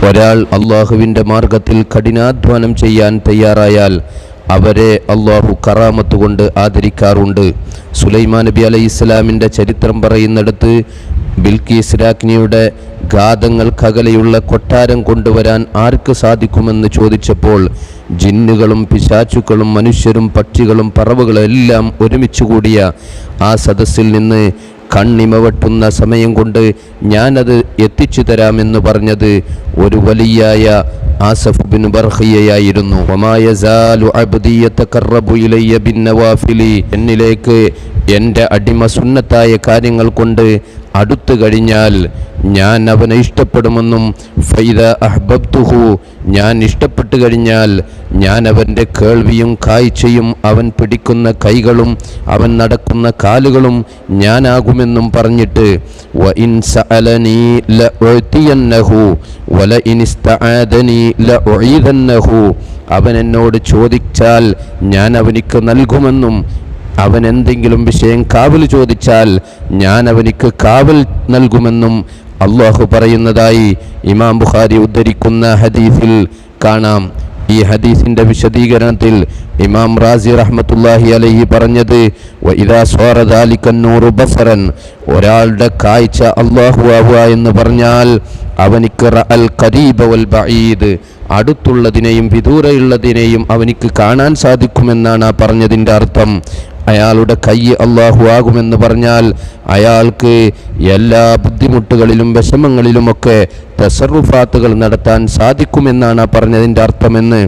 ഒരാൾ അള്ളാഹുവിൻ്റെ മാർഗത്തിൽ കഠിനാധ്വാനം ചെയ്യാൻ തയ്യാറായാൽ അവരെ അള്ളാഹു കറാമത്ത് കൊണ്ട് ആദരിക്കാറുണ്ട്. സുലൈമാൻ നബി അലൈഹി ഇസ്ലാമിൻ്റെ ചരിത്രം പറയുന്നിടത്ത് ബിൽക്കീസ് രാജ്ഞിയുടെ ഗാതങ്ങൾക്കകലെയുള്ള കൊട്ടാരം കൊണ്ടുവരാൻ ആർക്ക് സാധിക്കുമെന്ന് ചോദിച്ചപ്പോൾ ജിന്നുകളും പിശാചുക്കളും മനുഷ്യരും പക്ഷികളും പറവകളും എല്ലാം ഒരുമിച്ച് കൂടിയ ആ സദസ്സിൽ നിന്ന് കണ്ണിമവട്ടുന്ന സമയം കൊണ്ട് ഞാനത് എത്തിച്ചു തരാമെന്ന് പറഞ്ഞത് ഒരു വലിയായ ആസഫ് ബിൻ ബർഖിയയായിരുന്നു. എന്നിലേക്ക് എൻ്റെ അടിമ സുന്നത്തായ കാര്യങ്ങൾ കൊണ്ട് അടുത്തു കഴിഞ്ഞാൽ ഞാൻ അവനെ ഇഷ്ടപ്പെടുമെന്നും ഫൈദ അഹ്ബബ്തുഹു, ഞാൻ ഇഷ്ടപ്പെട്ടു കഴിഞ്ഞാൽ ഞാൻ അവൻ്റെ കേൾവിയും കാഴ്ചയും അവൻ പിടിക്കുന്ന കൈകളും അവൻ നടക്കുന്ന കാലുകളും ഞാനാകുമെന്നും പറഞ്ഞിട്ട് വഇൻ സഅലനി ലഉതിയന്നഹു വലഇൻ ഇസ്തആദനി ലഉഈദന്നഹു, അവൻ എന്നോട് ചോദിച്ചാൽ ഞാൻ അവനിക്ക് നൽകുമെന്നും അവൻ എന്തെങ്കിലും വിഷയം കാവൽ ചോദിച്ചാൽ ഞാൻ അവനിക്ക് കാവൽ നൽകുമെന്നും അള്ളാഹു പറയുന്നതായി ഇമാം ബുഖാരി ഉദ്ധരിക്കുന്ന ഹദീസിൽ കാണാം. ഈ ഹദീസിൻ്റെ വിശദീകരണത്തിൽ ഇമാം റാസി റഹ്മത്തുള്ളാഹി അലൈഹി പറഞ്ഞത് വഇദാ സ്വാറ ദാലിക നൂറു ബസറൻ, ഒരാളുടെ കാഴ്ച അല്ലാഹു ആവുക എന്ന് പറഞ്ഞാൽ അവനിക്ക് റഅൽ ഖരീബ വൽ ബഈദ്, അടുത്തുള്ളതിനെയും വിദൂരയുള്ളതിനെയും അവനിക്ക് കാണാൻ സാധിക്കുമെന്നാണ് ആ പറഞ്ഞതിൻ്റെ അർത്ഥം. അയാളുടെ കൈ അല്ലാഹു ആകുമെന്ന് പറഞ്ഞാൽ അയാൾക്ക് എല്ലാ ബുദ്ധിമുട്ടുകളിലും വിഷമങ്ങളിലുമൊക്കെ തസറുഫാത്തുകൾ നടത്താൻ സാധിക്കുമെന്നാണ് പറഞ്ഞതിൻ്റെ അർത്ഥമെന്ന്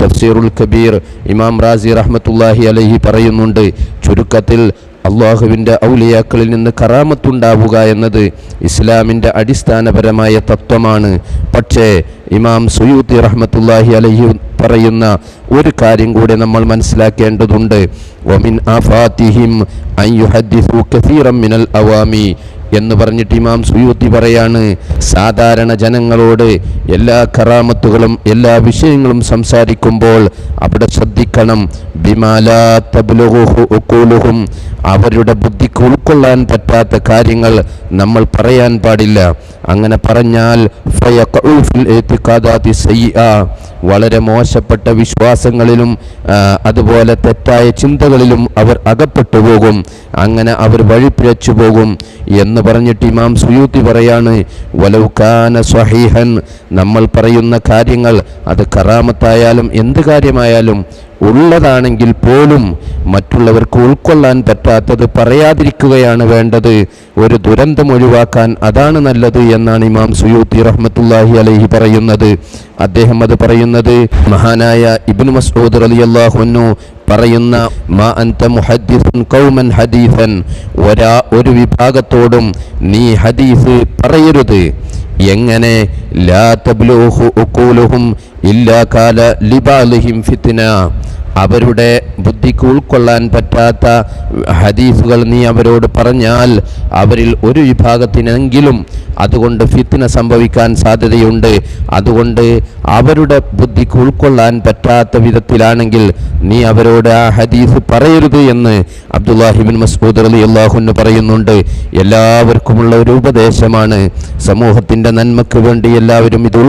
തഫ്സീറുൽ കബീർ ഇമാം റാസി റഹ്മത്തുള്ളാഹി അലൈഹി പറയുന്നുണ്ട്. ചുരുക്കത്തിൽ അള്ളാഹുവിൻ്റെ ഔലിയാക്കളിൽ നിന്ന് കറാമത്തുണ്ടാവുക എന്നത് ഇസ്ലാമിൻ്റെ അടിസ്ഥാനപരമായ തത്വമാണ്. പക്ഷേ ഇമാം സുയൂത്തി റഹ്മത്തുള്ളാഹി അലൈഹി പറയുന്ന ഒരു കാര്യം കൂടി നമ്മൾ മനസ്സിലാക്കേണ്ടതുണ്ട്. വമിൻ ആഫാതിഹിം അൻ യുഹദ്ദിസു കസീറൻ മിനൽ അവാമി എന്ന് പറഞ്ഞിട്ട് ഇമാം സുയൂത്തി പറയാണ്, സാധാരണ ജനങ്ങളോട് എല്ലാ കറാമത്തുകളും എല്ലാ വിഷയങ്ങളും സംസാരിക്കുമ്പോൾ അവിടെ ശ്രദ്ധിക്കണം. ബിമാലാ തബ്ലുഗുഹു ഉഖൂലുഹും, അവരുടെ ബുദ്ധിക്ക് ഉൾക്കൊള്ളാൻ പറ്റാത്ത കാര്യങ്ങൾ നമ്മൾ പറയാൻ പാടില്ല. അങ്ങനെ പറഞ്ഞാൽ ഫയഖഉ ഫിൽ ഇഅ്തിഖാദാതി സയ്യിഅ, വളരെ മോശപ്പെട്ട വിശ്വാസങ്ങളിലും അതുപോലെ തെറ്റായ ചിന്തകളിലും അവർ അകപ്പെട്ടു പോകും, അങ്ങനെ അവർ വഴിപിഴച്ചു പോകും എന്ന് പറഞ്ഞിട്ട് ഇമാം സുയൂത്തി പറയാണ്, വലൗ കാന സ്വഹീഹൻ, നമ്മൾ പറയുന്ന കാര്യങ്ങൾ അത് കറാമത്തായാലും എന്ത് കാര്യമായാലും ഉള്ളതാണെങ്കിൽ പോലും മറ്റുള്ളവർക്ക് ഉൾക്കൊള്ളാൻ പറ്റാത്തത് പറയാതിരിക്കുകയാണ് വേണ്ടത്. ഒരു ദുരന്തം ഒഴിവാക്കാൻ അതാണ് നല്ലത് എന്നാണ് ഇമാം സുയൂത്തി റഹ്മത്തുള്ളാഹി അലൈഹി പറയുന്നത്. അദ്ദേഹം അത് പറയുന്നത് മഹാനായ ഇബ്നു മസ്ഊദ് റളിയല്ലാഹു അൻഹു പറയുന്ന മാ അൻത മുഹദ്ദിസുൻ ഖൗമൻ ഹദീസൻ, ഒരു വിഭാഗത്തോടും നീ ഹദീസ് പറയരുത്. എങ്ങനെ? ലാ തബ്ലുഹു ഉഖൂലുഹും ഇല്ലാ കാല ലിബാലിഹിം ഫിത്ന, അവരുടെ ബുദ്ധിക്ക് ഉൾക്കൊള്ളാൻ പറ്റാത്ത ഹദീസുകൾ നീ അവരോട് പറഞ്ഞാൽ അവരിൽ ഒരു വിഭാഗത്തിനെങ്കിലും അതുകൊണ്ട് ഫിത്ന സംഭവിക്കാൻ സാധ്യതയുണ്ട്. അതുകൊണ്ട് അവരുടെ ബുദ്ധിക്ക് ഉൾക്കൊള്ളാൻ പറ്റാത്ത വിധത്തിലാണെങ്കിൽ നീ അവരോട് ആ ഹദീസ് പറയരുത് എന്ന് അബ്ദുല്ലാഹി ഇബ്നു മസ്ഊദ് റളിയല്ലാഹു അൻഹു പറയുന്നുണ്ട്. എല്ലാവർക്കുമുള്ള ഒരു ഉപദേശമാണ്. സമൂഹത്തിൻ്റെ നന്മയ്ക്ക് വേണ്ടി എല്ലാവരും ഇത്